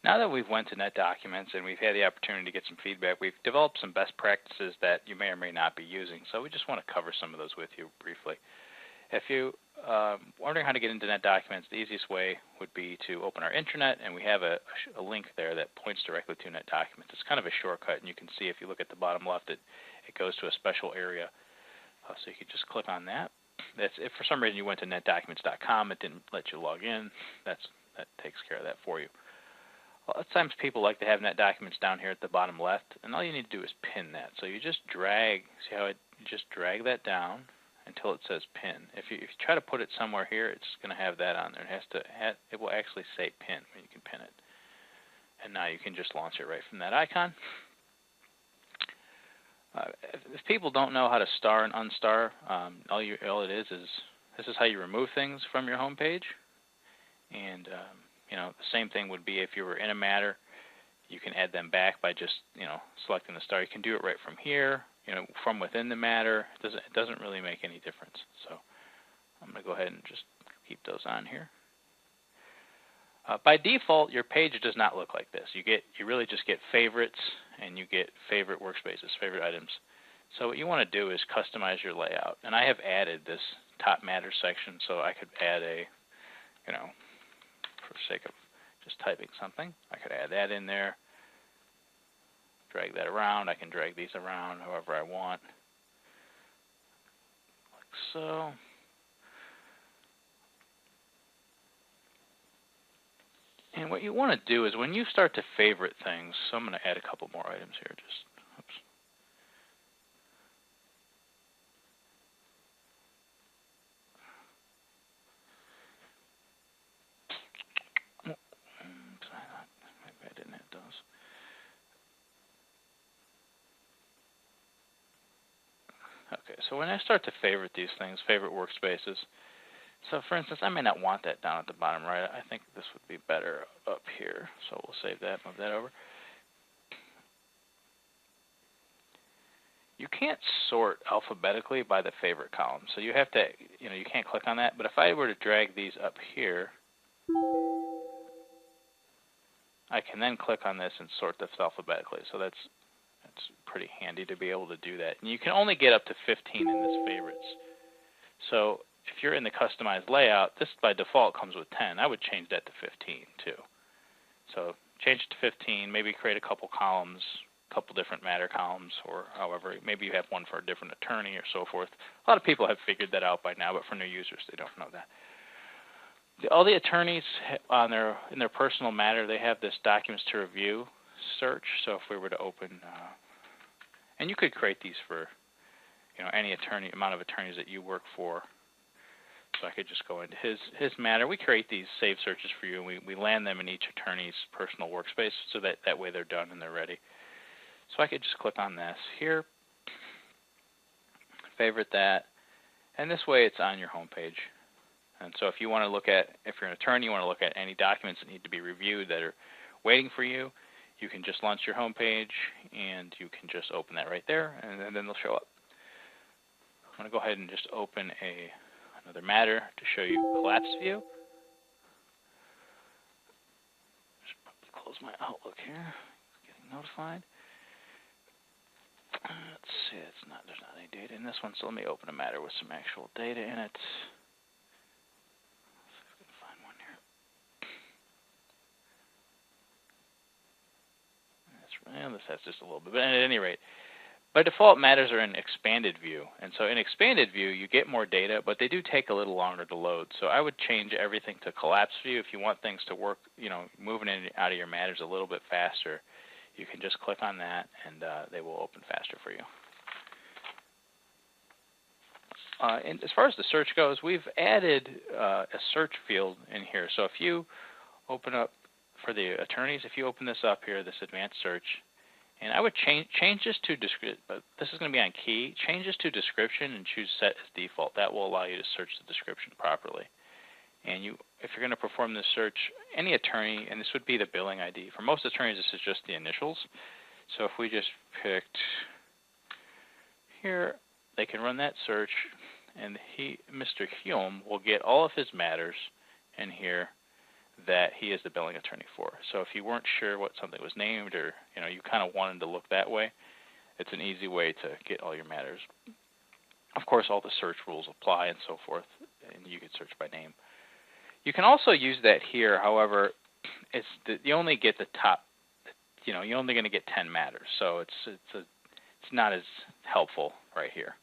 Now that we've went to Netdocuments and we've had the opportunity to get some feedback, we've developed some best practices that you may or may not be using. So we just want to cover some of those with you briefly. If you wondering how to get into Netdocuments, the easiest way would be to open our intranet, and we have a link there that points directly to Netdocuments. It's kind of a shortcut, and you can see if you look at the bottom left, it goes to a special area. So you can just click on that. If for some reason you went to netdocuments.com, it didn't let you log in, that takes care of that for you. A lot of times people like to have Netdocuments down here at the bottom left, and all you need to do is pin that. So you just drag, see how you just drag that down until it says pin. If you try to put it somewhere here, it's going to have that on there. It will actually say pin when you can pin it. And now you can just launch it right from that icon. If people don't know how to star and unstar, all it is this is how you remove things from your home page. And the same thing would be if you were in a matter, you can add them back by just selecting the star. You can do it right from here, from within the matter. It doesn't really make any difference. So I'm going to go ahead and just keep those on here. By default, your page does not look like this. You really just get favorites, and you get favorite workspaces, favorite items. So what you want to do is customize your layout. And I have added this top matter section, so I could add for the sake of just typing something, I could add that in there, drag that around. I can drag these around however I want, like so. And what you want to do is when you start to favorite things, so I'm going to add a couple more items here. Oops. Maybe I didn't hit those. Okay, so when I start to favorite these things, favorite workspaces, so for instance, I may not want that down at the bottom right. I think this would be better up here. So we'll save that, move that over. You can't sort alphabetically by the favorite column. So you have to, you can't click on that. But if I were to drag these up here, I can then click on this and sort this alphabetically. So that's pretty handy to be able to do that. And you can only get up to 15 in this favorites. So if you're in the customized layout, this by default comes with 10. I would change that to 15 too. So change it to 15, maybe create a couple columns, a couple different matter columns, or however, maybe you have one for a different attorney or so forth. A lot of people have figured that out by now, but for new users, they don't know that. All the attorneys in their personal matter, they have this documents to review search. So if we were to open, and you could create these for any amount of attorneys that you work for. So I could just go into his matter. We create these save searches for you, and we land them in each attorney's personal workspace, so that way they're done and they're ready. So I could just click on this here, favorite that, and this way it's on your home page. And so if you want to look at, if you're an attorney, you want to look at any documents that need to be reviewed that are waiting for you, you can just launch your home page, and you can just open that right there, and then they'll show up. I'm going to go ahead and just open another matter to show you collapse view. Just close my Outlook here. Getting notified. Let's see, there's not any data in this one, so let me open a matter with some actual data in it. Let's see if we can find one here. This has just a little bit, but at any rate, by default, matters are in expanded view. And so in expanded view, you get more data, but they do take a little longer to load. So I would change everything to collapse view. If you want things to work, moving in and out of your matters a little bit faster, you can just click on that, and they will open faster for you. And as far as the search goes, we've added a search field in here. So if you open up, for the attorneys, if you open this up here, this advanced search, and I would change this to description, but this is going to be on key. Change this to description and choose set as default. That will allow you to search the description properly. And if you're going to perform this search, any attorney, and this would be the billing ID. For most attorneys, this is just the initials. So if we just picked here, they can run that search, and Mr. Hume will get all of his matters in here. that he is the billing attorney for. So if you weren't sure what something was named, or you kind of wanted to look that way, it's an easy way to get all your matters. Of course, all the search rules apply and so forth, and you can search by name. You can also use that here. However, you only get the top. You're only going to get 10 matters, so it's not as helpful right here.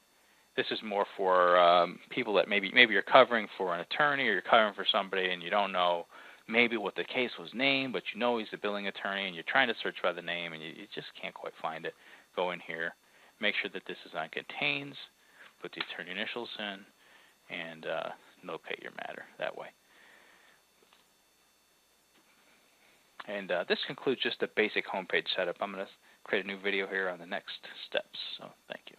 This is more for people that maybe you're covering for an attorney, or you're covering for somebody and you don't know maybe what the case was named, but he's the billing attorney and you're trying to search by the name and you just can't quite find it. Go in here, make sure that this is on contains, put the attorney initials in, and notepad your matter that way. And this concludes just the basic homepage setup. I'm going to create a new video here on the next steps. So thank you.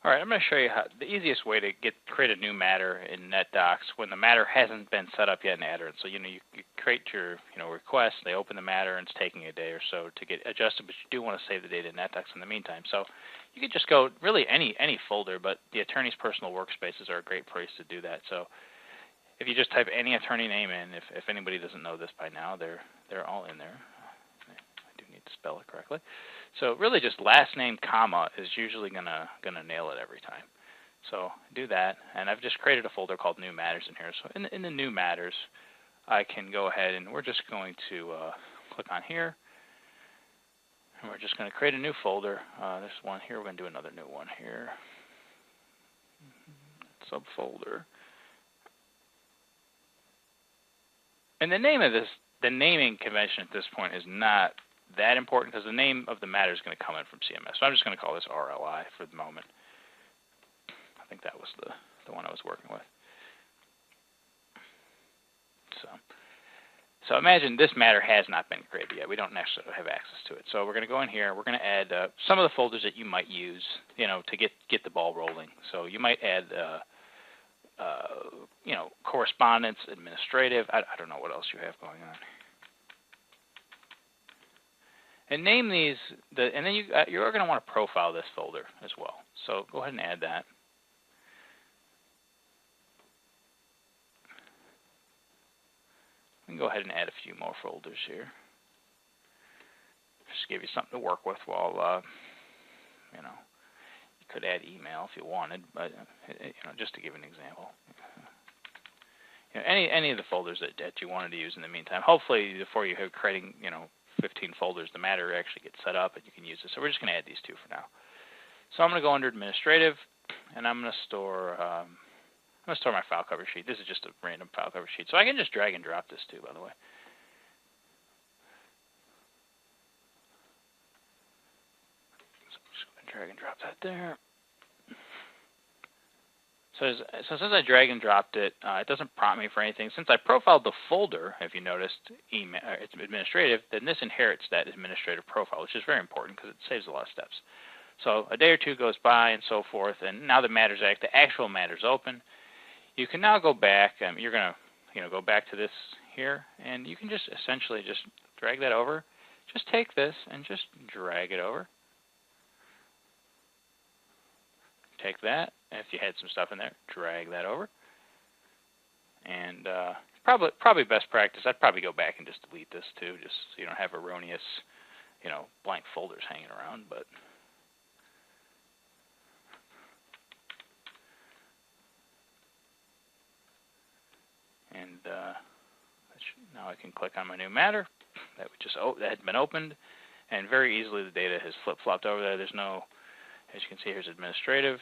All right, I'm going to show you how the easiest way to create a new matter in NetDocs when the matter hasn't been set up yet in Addins. So you create your request, they open the matter, and it's taking a day or so to get adjusted, but you do want to save the data in NetDocs in the meantime. So you could just go really any folder, but the attorney's personal workspaces are a great place to do that. So if you just type any attorney name in, if anybody doesn't know this by now, they're all in there. I do need to spell it correctly. So really just last name, comma is usually gonna nail it every time. So do that, and I've just created a folder called New Matters in here. So in the New Matters, I can go ahead and we're just going to click on here, and we're just going to create a new folder. This one here, we're going to do another new one here. Subfolder. And the name of this, the naming convention at this point is not that important because the name of the matter is going to come in from CMS. So I'm just going to call this RLI for the moment. I think that was the one I was working with. So imagine this matter has not been created yet. We don't necessarily have access to it. So we're going to go in here. We're going to add some of the folders that you might use, to get the ball rolling. So you might add, correspondence, administrative. I don't know what else you have going on. And name these, and then you're going to want to profile this folder as well. So go ahead and add that. We can go ahead and add a few more folders here. Just give you something to work with while, you could add email if you wanted, but just to give an example. Any of the folders that you wanted to use in the meantime. Hopefully, before you have creating, 15 folders, the matter actually gets set up and you can use it. So we're just going to add these two for now. So I'm going to go under administrative, and I'm going to store my file cover sheet. This is just a random file cover sheet. So I can just drag and drop this too, by the way. So I'm just going to drag and drop that there. So since I drag and dropped it, it doesn't prompt me for anything. Since I profiled the folder, if you noticed, it's administrative, then this inherits that administrative profile, which is very important because it saves a lot of steps. So a day or two goes by and so forth, and now the actual matter's open. You can now go back. You're going to go back to this here, and you can just essentially just drag that over. Just take this and just drag it over. Take that, and if you had some stuff in there, drag that over. And probably best practice, I'd probably go back and just delete this too, just so you don't have erroneous, blank folders hanging around. But now I can click on my new matter that had been opened, and very easily the data has flip-flopped over there. There's no, as you can see, here's administrative,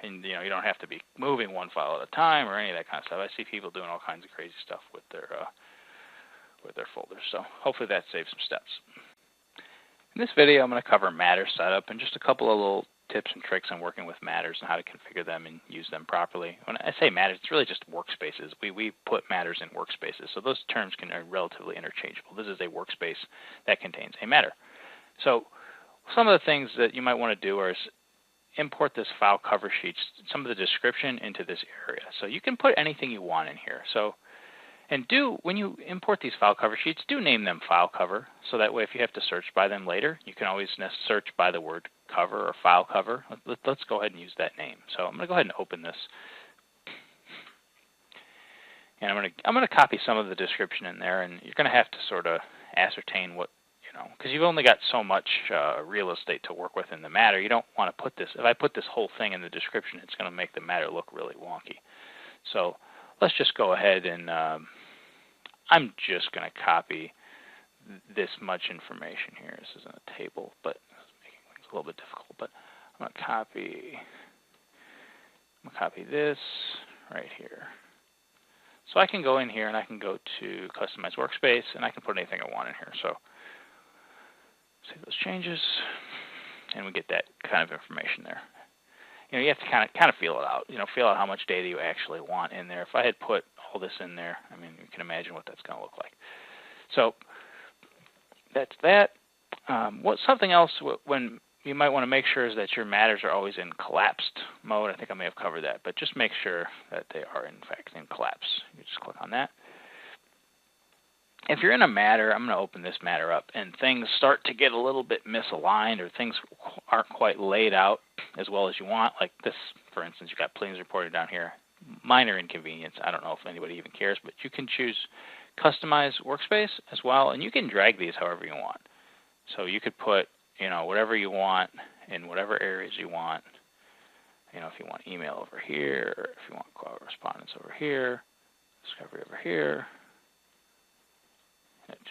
and you don't have to be moving one file at a time or any of that kind of stuff. I see people doing all kinds of crazy stuff with their folders. So hopefully that saves some steps. In this video, I'm going to cover matter setup and just a couple of little tips and tricks on working with matters and how to configure them and use them properly. When I say matters, it's really just workspaces. We put matters in workspaces, so those terms are relatively interchangeable. This is a workspace that contains a matter. So some of the things that you might want to do is import this file cover sheet, some of the description into this area. So you can put anything you want in here. So, when you import these file cover sheets, do name them file cover. So that way if you have to search by them later, you can always search by the word cover or file cover. Let's go ahead and use that name. So I'm going to go ahead and open this. And I'm gonna copy some of the description in there, and you're gonna have to sort of ascertain what, because you've only got so much real estate to work with in the matter. You don't want to put this. If I put this whole thing in the description, it's going to make the matter look really wonky. So let's just go ahead and I'm just going to copy this much information here. This isn't a table, but it's making things a little bit difficult. But I'm going to copy this right here. So I can go in here and I can go to Customize Workspace, and I can put anything I want in here. So save those changes, and we get that kind of information there. You have to kind of feel it out. Feel out how much data you actually want in there. If I had put all this in there, I mean, you can imagine what that's going to look like. So that's that. Something else when you might want to make sure is that your matters are always in collapsed mode. I think I may have covered that, but just make sure that they are in fact in collapse. You just click on that. If you're in a matter, I'm going to open this matter up, and things start to get a little bit misaligned, or things aren't quite laid out as well as you want. Like this, for instance, you've got claims reported down here. Minor inconvenience. I don't know if anybody even cares, but you can choose Customize Workspace as well, and you can drag these however you want. So you could put, whatever you want in whatever areas you want. If you want email over here, or if you want correspondence over here, discovery over here.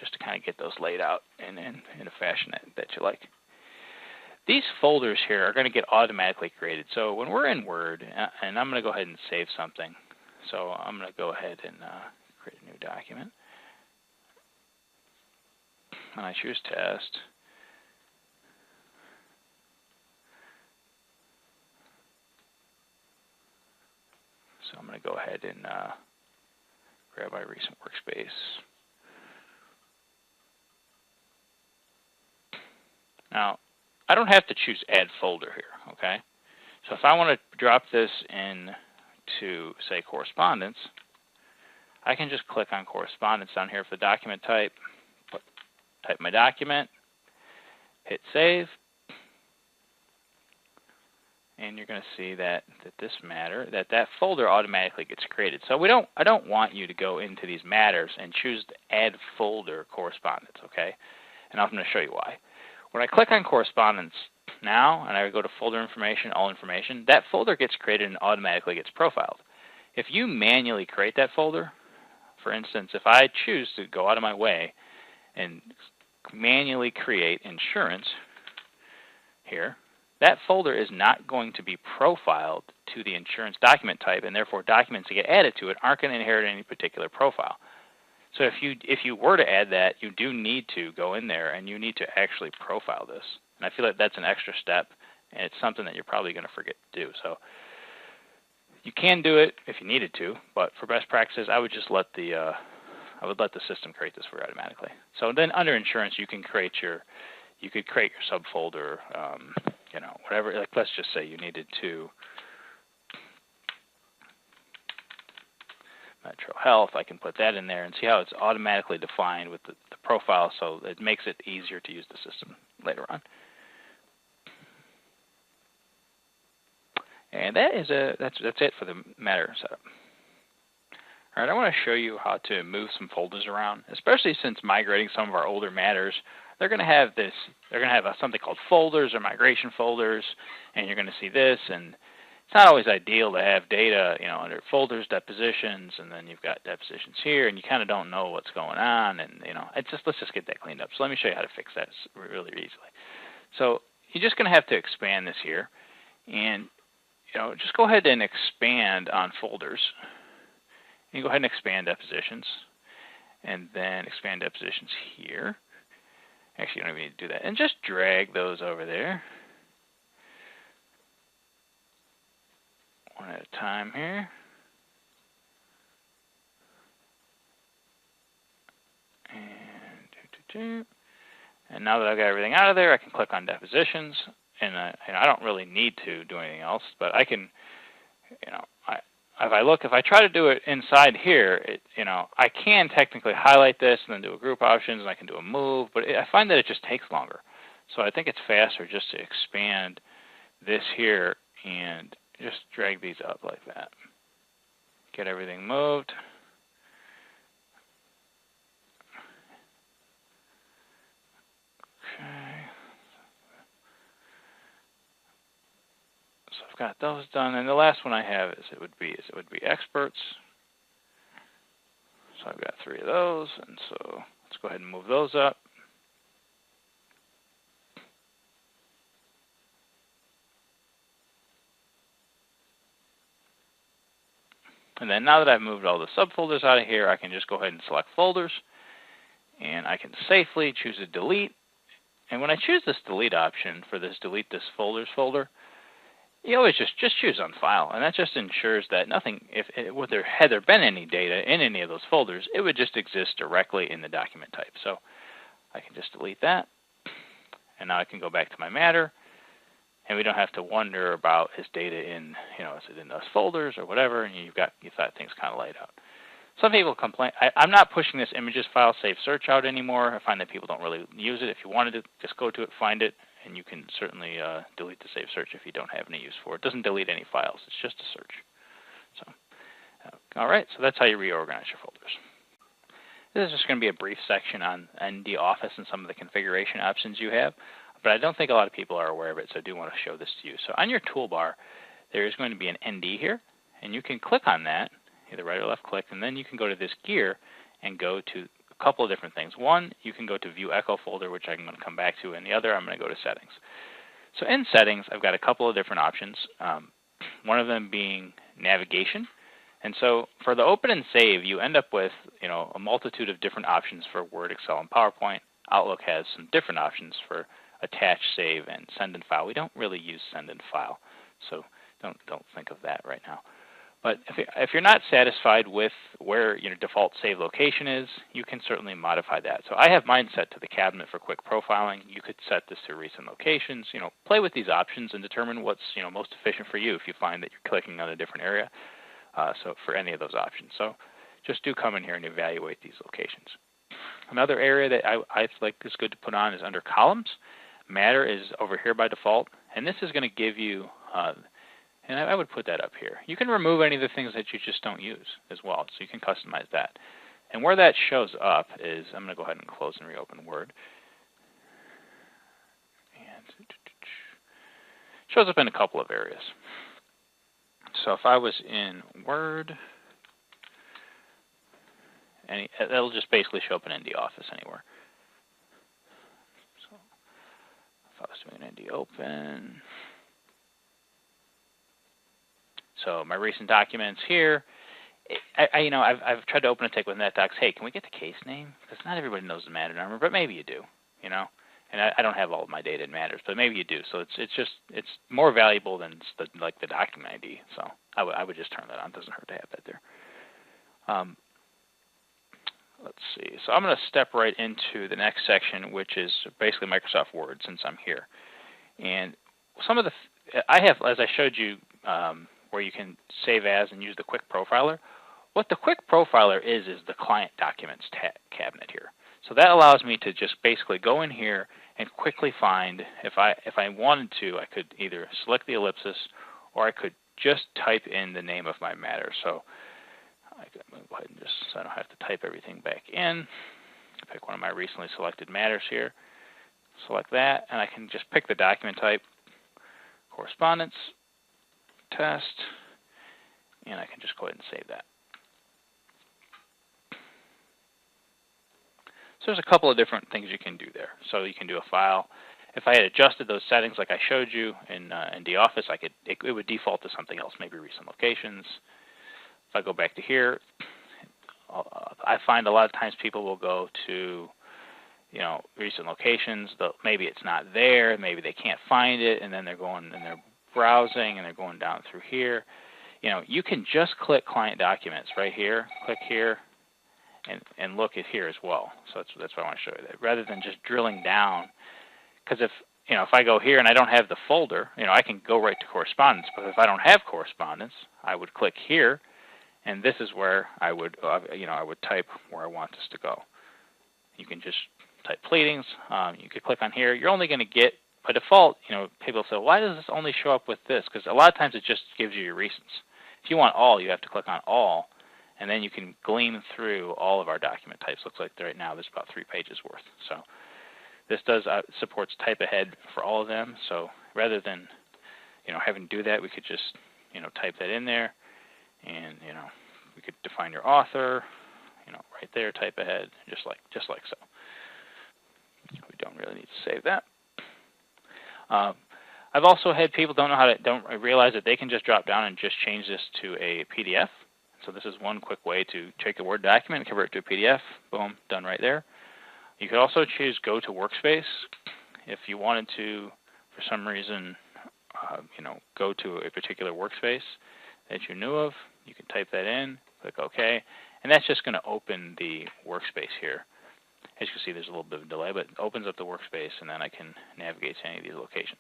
Just to kind of get those laid out in a fashion that you like. These folders here are going to get automatically created. So when we're in Word, and I'm going to go ahead and save something. So I'm going to go ahead and create a new document. And I choose Test. So I'm going to go ahead and grab my recent workspace. Now, I don't have to choose Add Folder here, okay? So if I want to drop this into, say, Correspondence, I can just click on Correspondence down here for the document type, type my document, hit Save, and you're going to see that this matter, that folder automatically gets created. So I don't want you to go into these matters and choose the Add Folder Correspondence, okay? And I'm going to show you why. When I click on Correspondence now, and I go to Folder Information, All Information, that folder gets created and automatically gets profiled. If you manually create that folder, for instance, if I choose to go out of my way and manually create insurance here, that folder is not going to be profiled to the insurance document type, and therefore documents that get added to it aren't going to inherit any particular profile. So if you were to add that, you do need to go in there and you need to actually profile this. And I feel like that's an extra step, and it's something that you're probably going to forget to do. So you can do it if you needed to, but for best practices, I would just let the system create this for you automatically. So then under insurance, you can create your subfolder, whatever. Like let's just say you needed to Metro Health, I can put that in there and see how it's automatically defined with the profile, so it makes it easier to use the system later on. And that's it for the matter setup. All right, I want to show you how to move some folders around, especially since migrating some of our older matters. They're going to have this. They're going to have something called folders or migration folders, and you're going to see this. And it's not always ideal to have data, under folders, depositions, and then you've got depositions here, and you kind of don't know what's going on. And let's just get that cleaned up. So let me show you how to fix that really easily. So you're just going to have to expand this here, and just go ahead and expand on folders. You go ahead and expand depositions, and then expand depositions here. Actually, you don't even need to do that. And just drag those over there. One at a time here. And now that I've got everything out of there, I can click on depositions. And I don't really need to do anything else, but I can, if I try to do it inside here, I can technically highlight this and then do a group options, and I can do a move, but I find that it just takes longer. So I think it's faster just to expand this here and just drag these up like that. Get everything moved. got those done, and the last one I have is it would be experts. So I've got 3 of those, and so let's go ahead and move those up. And then now that I've moved all the subfolders out of here, I can just go ahead and select folders, and I can safely choose a delete. And when I choose this delete option for this delete this folders folder, you always just choose on file, and that just ensures that nothing, had there been any data in any of those folders, it would just exist directly in the document type. So I can just delete that, and now I can go back to my matter, and we don't have to wonder about is data in, is it in those folders or whatever, and you've got things kind of laid out. Some people complain. I'm not pushing this images file save search out anymore. I find that people don't really use it. If you wanted to, just go to it, find it, and you can certainly delete the save search if you don't have any use for it. It doesn't delete any files. It's just a search. So, all right. So that's how you reorganize your folders. This is just going to be a brief section on ndOffice and some of the configuration options you have, but I don't think a lot of people are aware of it, so I do want to show this to you. So on your toolbar, there is going to be an ND here, and you can click on that, either right or left click, and then you can go to this gear and go to a couple of different things. One, you can go to View Echo folder, which I'm going to come back to, and the other, I'm going to go to Settings. So in Settings, I've got a couple of different options, one of them being Navigation. And so for the open and save, you end up with a multitude of different options for Word, Excel, and PowerPoint. Outlook has some different options for attach, save, and send and file. We don't really use send and file, so don't think of that right now. But if you're not satisfied with where your default save location is, you can certainly modify that. So I have mine set to the cabinet for quick profiling. You could set this to recent locations. Play with these options and determine what's most efficient for you if you find that you're clicking on a different area. So for any of those options. So just do come in here and evaluate these locations. Another area that I like is good to put on is under columns. Matter is over here by default, and this is going to give you and I would put that up here. You can remove any of the things that you just don't use as well, so you can customize that. And where that shows up is, I'm going to go ahead and close and reopen Word. And it shows up in a couple of areas. So if I was in Word, it'll just basically show up in ndOffice anywhere. So if I was doing ND Open, so my recent documents here, I've tried to open a ticket with NetDocs. Hey, can we get the case name? Because not everybody knows the matter number, but maybe you do, And I don't have all of my data in matters, but maybe you do. So it's more valuable than the document ID. So I would just turn that on. It doesn't hurt to have that there. Let's see. So I'm going to step right into the next section, which is basically Microsoft Word, since I'm here. And some of I have, as I showed you, where you can save as and use the Quick Profiler. What the Quick Profiler is the Client Documents cabinet here. So that allows me to just basically go in here and quickly find, if I wanted to, I could either select the ellipsis or I could just type in the name of my matter. So I can go ahead and so I don't have to type everything back in. Pick one of my recently selected matters here. Select that, and I can just pick the document type, correspondence, test, and I can just go ahead and save that. So there's a couple of different things you can do there. So you can do a file. If I had adjusted those settings like I showed you in ndOffice, it would default to something else, maybe recent locations. If I go back to here, I find a lot of times people will go to recent locations. Maybe it's not there. Maybe they can't find it, and then they're going and they're browsing and they're going down through here. You can just click Client Documents right here. Click here. And look at here as well. So that's why I want to show you that. Rather than just drilling down, because if I go here and I don't have the folder, I can go right to correspondence. But if I don't have correspondence, I would click here, and this is where I would I would type where I want this to go. You can just type pleadings. You could click on here. You're only going to get, by default, people say, why does this only show up with this? Because a lot of times it just gives you your recents. If you want all, you have to click on all. And then you can glean through all of our document types. Looks like right now there's about 3 pages worth. So this does supports type ahead for all of them. So rather than having to do that, we could just, type that in there, and, we could define your author, right there, type ahead, just like so. We don't really need to save that. I've also had people don't realize that they can just drop down and just change this to a PDF. So this is one quick way to take a Word document and convert it to a PDF. Boom, done right there. You could also choose Go to Workspace if you wanted to, for some reason, go to a particular workspace that you knew of. You can type that in, click OK, and that's just going to open the workspace here. As you can see, there's a little bit of a delay, but it opens up the workspace, and then I can navigate to any of these locations.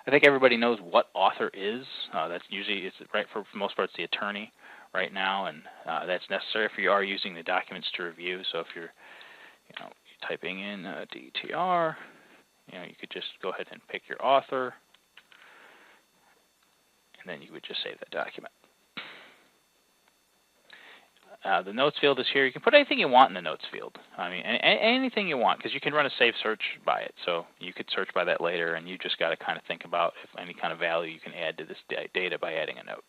I think everybody knows what author is. That's usually, right, for the most part, it's the attorney right now, and that's necessary if you are using the documents to review. So if you're, typing in DTR, you could just go ahead and pick your author, and then you would just save that document. The notes field is here. You can put anything you want in the notes field. I mean, anything you want, because you can run a save search by it. So you could search by that later, and you just got to kind of think about if any kind of value you can add to this data by adding a note.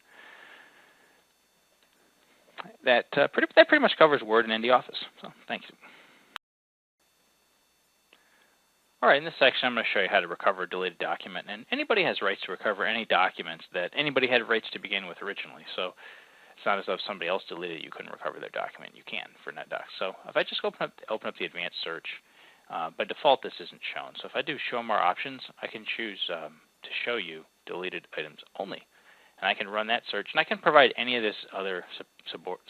That pretty much covers Word and ndOffice. So thank you. All right, in this section, I'm going to show you how to recover a deleted document. And anybody has rights to recover any documents that anybody had rights to begin with originally. So it's not as though if somebody else deleted it, you couldn't recover their document. You can for NetDocs. So if I just open up the advanced search, by default this isn't shown. So if I do show more options, I can choose to show you deleted items only. And I can run that search, and I can provide any of this other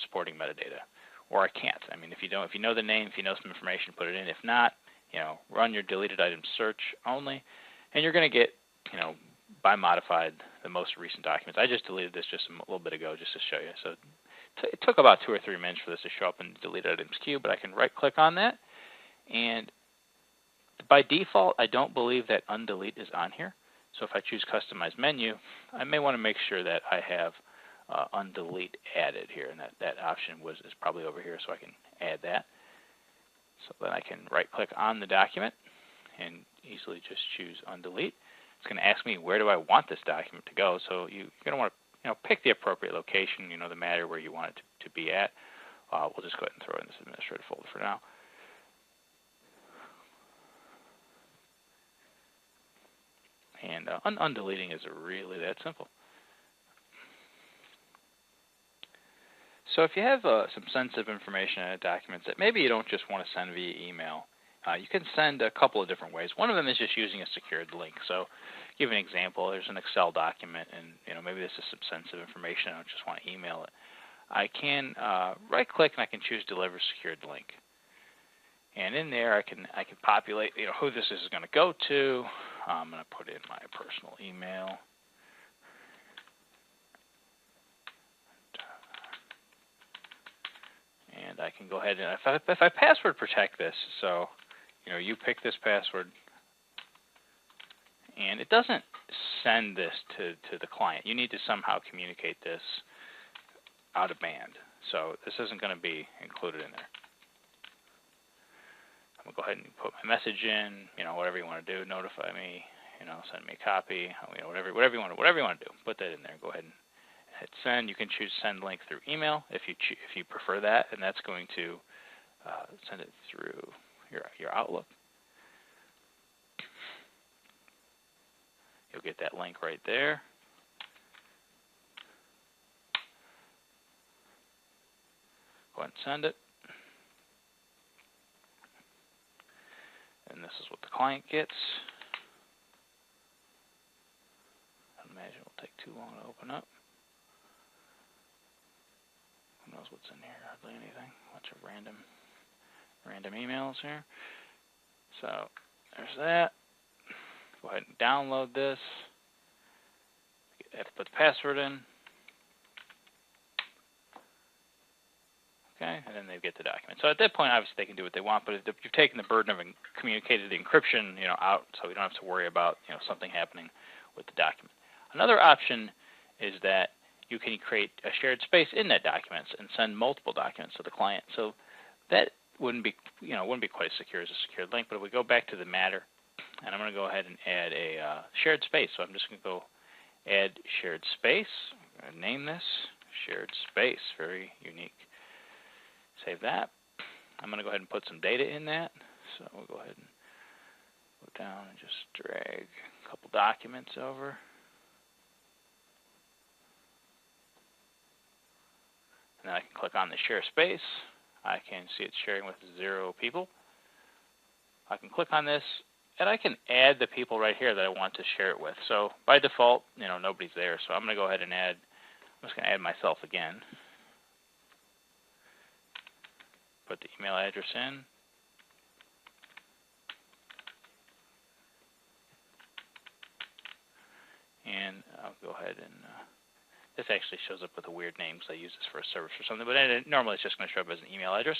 supporting metadata, or I can't. I mean, if you know the name, if you know some information, put it in. If not, run your deleted items search only, and you're going to get, by modified, the most recent documents. I just deleted this just a little bit ago just to show you. So it took about 2 or 3 minutes for this to show up in the deleted items queue, but I can right-click on that, and by default, I don't believe that undelete is on here. So if I choose Customize Menu, I may want to make sure that I have undelete added here, and that option is probably over here, so I can add that. So then I can right-click on the document and easily just choose undelete. It's going to ask me where do I want this document to go. So you're going to want to pick the appropriate location, the matter where you want it to be at. We'll just go ahead and throw it in this administrative folder for now. And undeleting is really that simple. So if you have some sensitive information in documents that maybe you don't just want to send via email, you can send a couple of different ways. One of them is just using a secured link. So give an example. There's an Excel document, and maybe this is some sensitive information. I don't just want to email it. I can right-click and I can choose Deliver Secured Link. And in there, I can populate who this is going to go to. I'm going to put in my personal email. And I can go ahead and if I password protect this, so you pick this password, and it doesn't send this to the client. You need to somehow communicate this out of band. So this isn't going to be included in there. I'm going to go ahead and put my message in, whatever you want to do, notify me, send me a copy, whatever you want to do, put that in there. Go ahead and hit send. You can choose send link through email if you prefer that, and that's going to send it through your Outlook. You'll get that link right there. Go ahead and send it. And this is what the client gets. I imagine it will take too long to open up. Who knows what's in here? Hardly anything. Bunch of random emails here. So there's that. Go ahead and download this. I have to put the password in. Okay, and then they get the document. So at that point, obviously, they can do what they want, but if you've taken the burden of communicated encryption, out, so we don't have to worry about, something happening with the document. Another option is that you can create a shared space in that document and send multiple documents to the client. So that wouldn't be quite as secure as a secured link. But if we go back to the matter and I'm going to go ahead and add a shared space. So I'm just going to go add shared space. I'm going to name this shared space, very unique. Save that. I'm going to go ahead and put some data in that. So we'll go ahead and go down and just drag a couple documents over. And then I can click on the share space. I can see it's sharing with 0 people. I can click on this, and I can add the people right here that I want to share it with. So by default, nobody's there. So I'm going to go ahead and add. I'm just going to add myself again. Put the email address in. And I'll go ahead and, this actually shows up with a weird name because I use this for a service or something, but normally it's just going to show up as an email address.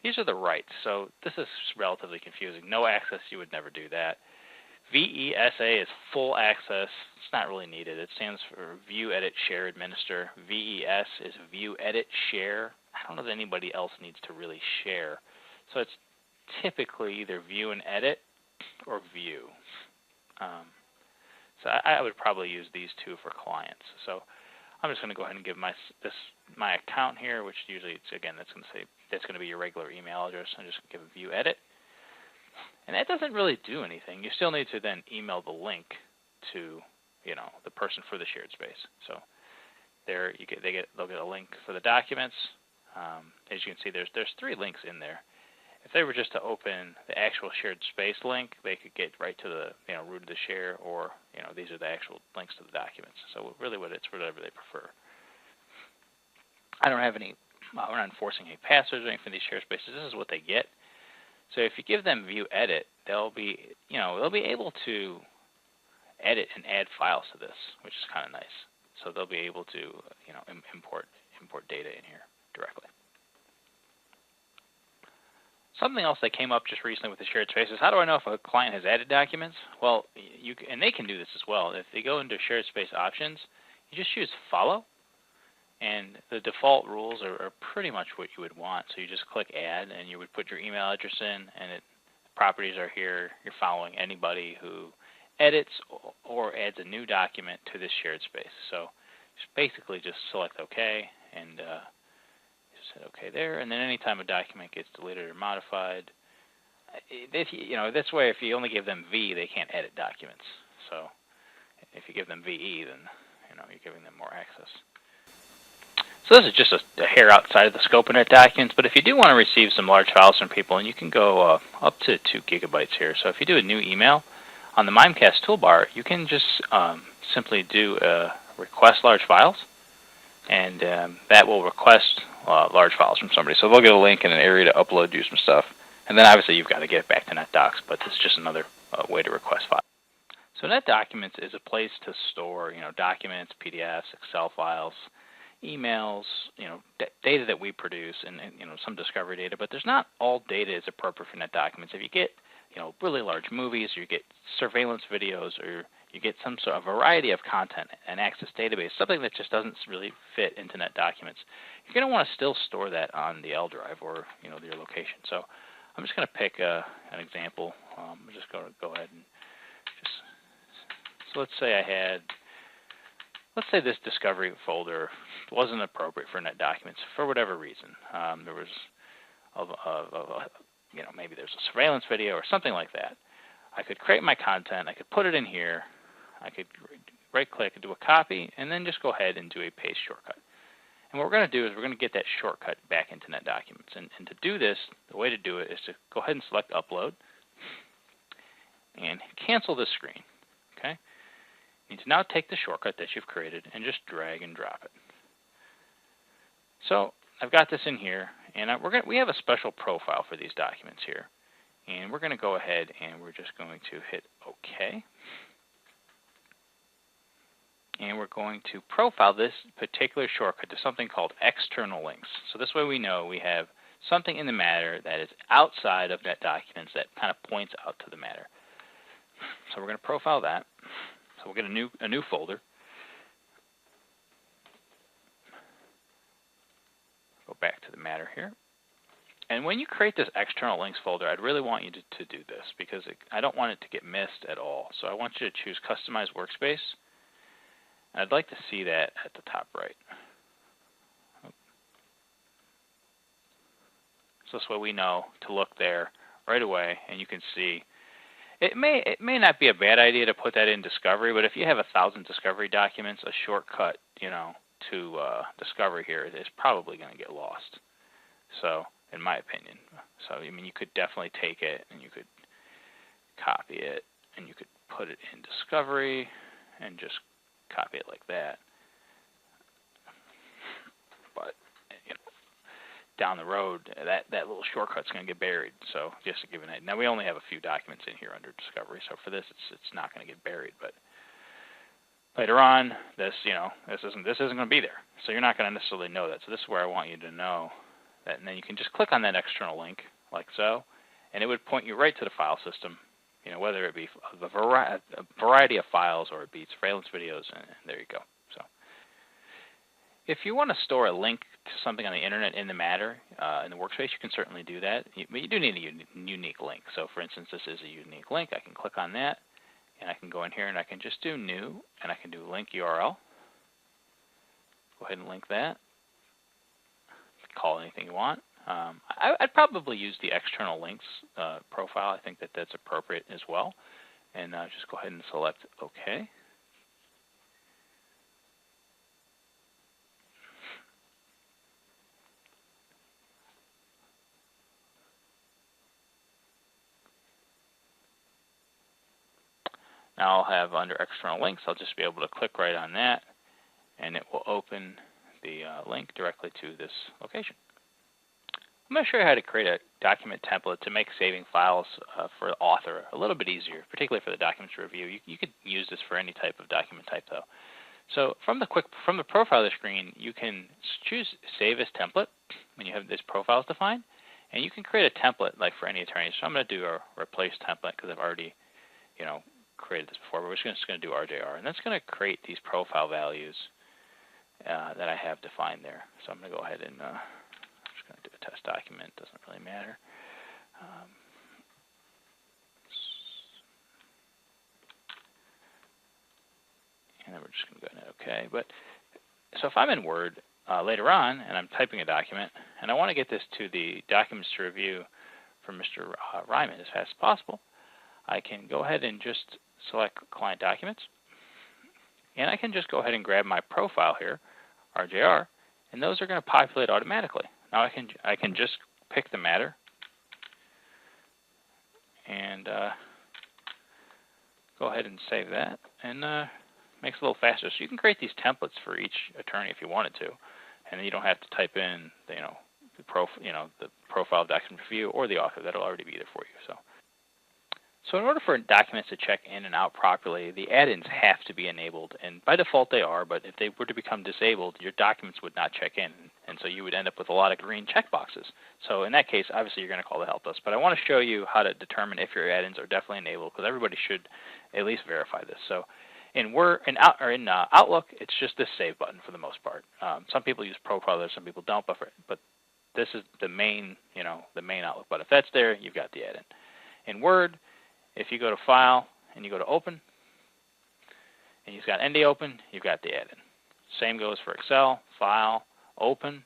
These are the rights, so this is relatively confusing. No access, you would never do that. VESA is full access. It's not really needed. It stands for View, Edit, Share, Administer. VES is View, Edit, Share. I don't know that anybody else needs to really share. So it's typically either View and Edit or View. So I would probably use these two for clients. So I'm just going to go ahead and give my account here, which usually it's, again, that's going to be your regular email address. I'm just going to give a View Edit. And that doesn't really do anything. You still need to then email the link to, the person for the shared space. So there they'll get a link for the documents. As you can see, there's 3 links in there. If they were just to open the actual shared space link, they could get right to the root of the share, or these are the actual links to the documents. So really, it's whatever they prefer. I don't have any. We're not enforcing any passwords or anything for these shared spaces. This is what they get. So if you give them View Edit, they'll be able to edit and add files to this, which is kind of nice. So they'll be able to import data in here directly. Something else that came up just recently with the shared space is, how do I know if a client has added documents? Well, and they can do this as well. If they go into shared space options, you just choose Follow, and the default rules are pretty much what you would want. So you just click Add, and you would put your email address in, and properties are here. You're following anybody who edits or adds a new document to this shared space. So basically just select OK, and hit OK there, and then anytime a document gets deleted or modified, this way if you only give them V, they can't edit documents. So if you give them VE, then you're giving them more access. So this is just a hair outside of the scope of NetDocuments, but if you do want to receive some large files from people, and you can go up to 2 gigabytes here. So if you do a new email on the Mimecast toolbar, you can just simply do request large files, and that will request large files from somebody. So they'll get a link and an area to upload you some stuff. And then obviously you've got to get it back to NetDocs, but this is just another way to request files. So NetDocuments is a place to store, documents, PDFs, Excel files, emails, data that we produce, and some discovery data. But there's not all data is appropriate for NetDocuments. If you get really large movies, or you get surveillance videos, or you get some sort of variety of content, an Access database, something that just doesn't really fit into NetDocuments, you're going to want to still store that on the L drive or your location. So I'm just going to pick an example. I'm just going to go ahead and so let's say this discovery folder wasn't appropriate for NetDocuments for whatever reason. There was maybe there's a surveillance video or something like that. I could create my content. I could put it in here. I could right-click and do a copy, and then just go ahead and do a paste shortcut. And what we're going to do is we're going to get that shortcut back into NetDocuments. And to do this, the way to do it is to go ahead and select Upload and cancel this screen. Okay? You need to now take the shortcut that you've created and just drag and drop it. So I've got this in here, and we have a special profile for these documents here. And we're going to go ahead and we're just going to hit OK. And we're going to profile this particular shortcut to something called external links. So this way we know we have something in the matter that is outside of NetDocuments that kind of points out to the matter. So we're going to profile that. So we'll get a new folder. Go back to the matter here. And when you create this external links folder, I'd really want you to do this because I don't want it to get missed at all. So I want you to choose Customize Workspace. And I'd like to see that at the top right. So this way we know to look there right away, and you can see. It may not be a bad idea to put that in Discovery, but if you have 1,000 Discovery documents, a shortcut, to Discovery here is probably going to get lost. So, in my opinion, I mean, you could definitely take it and you could copy it and you could put it in Discovery and just copy it like that. But down the road, that little shortcut's going to get buried. So just to give an idea. Now we only have a few documents in here under Discovery, so for this it's not going to get buried. But later on, this isn't going to be there, so you're not going to necessarily know that. So this is where I want you to know that, and then you can just click on that external link like so, and it would point you right to the file system. Whether it be a variety of files or it be surveillance videos, and there you go. So if you want to store a link to something on the internet in the Matter, in the Workspace, you can certainly do that. But you do need a unique link. So for instance, this is a unique link. I can click on that, and I can go in here and I can just do New, and I can do Link URL. Go ahead and link that. Call anything you want. I'd probably use the external links profile. I think that's appropriate as well. And just go ahead and select OK. Now I'll have under external links, I'll just be able to click right on that, and it will open the link directly to this location. I'm going to show you how to create a document template to make saving files for the author a little bit easier, particularly for the documents review. You could use this for any type of document type, though. So from the profile of the screen, you can choose Save as Template when you have this profiles defined, and you can create a template like for any attorney. So I'm going to do a Replace template because I've already, created this before. But we're just going to do RJR, and that's going to create these profile values that I have defined there. So I'm going to go ahead and going to do a test document. Doesn't really matter. And then we're just going to go ahead and OK. But so if I'm in Word later on and I'm typing a document and I want to get this to the documents to review from Mr. Ryman as fast as possible, I can go ahead and just select Client Documents, and I can just go ahead and grab my profile here, RJR, and those are going to populate automatically. Now I can just pick the matter and go ahead and save that, and makes it a little faster. So you can create these templates for each attorney if you wanted to, and then you don't have to type in the profile document review or the author. That'll already be there for you. So in order for documents to check in and out properly, the add-ins have to be enabled, and by default they are, but if they were to become disabled, your documents would not check in, and so you would end up with a lot of green checkboxes. So in that case, obviously you're going to call the help desk, but I want to show you how to determine if your add-ins are definitely enabled, because everybody should at least verify this. So in Outlook, it's just this Save button for the most part. Some people use Profiler, some people don't, but this is the main, the main Outlook button. If that's there, you've got the add-in. In Word, if you go to File and you go to Open, and you've got ND Open, you've got the add-in. Same goes for Excel, File, Open,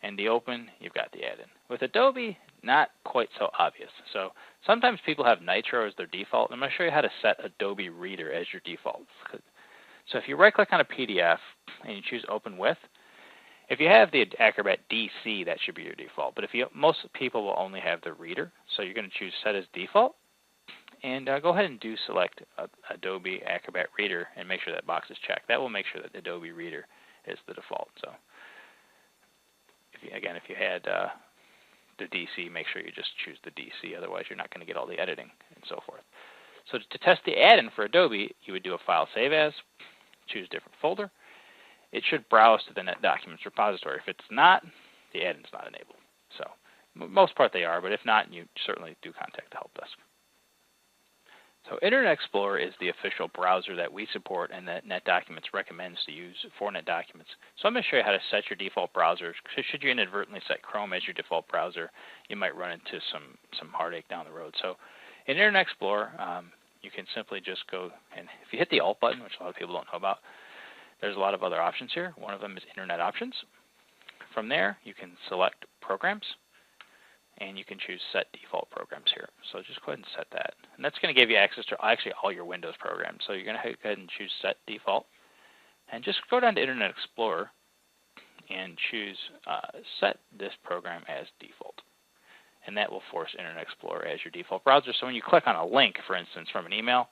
ND Open, you've got the add-in. With Adobe, not quite so obvious. So sometimes people have Nitro as their default, and I'm going to show you how to set Adobe Reader as your default. So if you right-click on a PDF and you choose Open With, if you have the Acrobat DC, that should be your default. But most people will only have the Reader, so you're going to choose Set as Default. And go ahead and select Adobe Acrobat Reader and make sure that box is checked. That will make sure that Adobe Reader is the default. So if you had the DC, make sure you just choose the DC. Otherwise, you're not going to get all the editing and so forth. So to test the add-in for Adobe, you would do a File Save As, choose a different folder. It should browse to the Netdocuments repository. If it's not, the add-in's not enabled. So most part they are, but if not, you certainly do contact the help desk. So Internet Explorer is the official browser that we support and that Netdocuments recommends to use for Netdocuments. So I'm going to show you how to set your default browser. Should you inadvertently set Chrome as your default browser, you might run into some heartache down the road. So in Internet Explorer, you can simply just go, and if you hit the Alt button, which a lot of people don't know about, there's a lot of other options here. One of them is Internet Options. From there, you can select Programs, and you can choose Set Default Programs here. So just go ahead and set that. And that's going to give you access to actually all your Windows programs. So you're going to go ahead and choose Set Default. And just go down to Internet Explorer and choose Set this program as default. And that will force Internet Explorer as your default browser. So when you click on a link, for instance, from an email,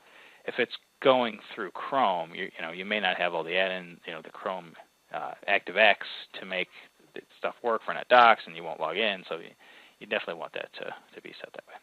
if it's going through Chrome, you may not have all the add-in, the Chrome ActiveX to make the stuff work for NetDocs, and you won't log in. So you definitely want that to be set that way.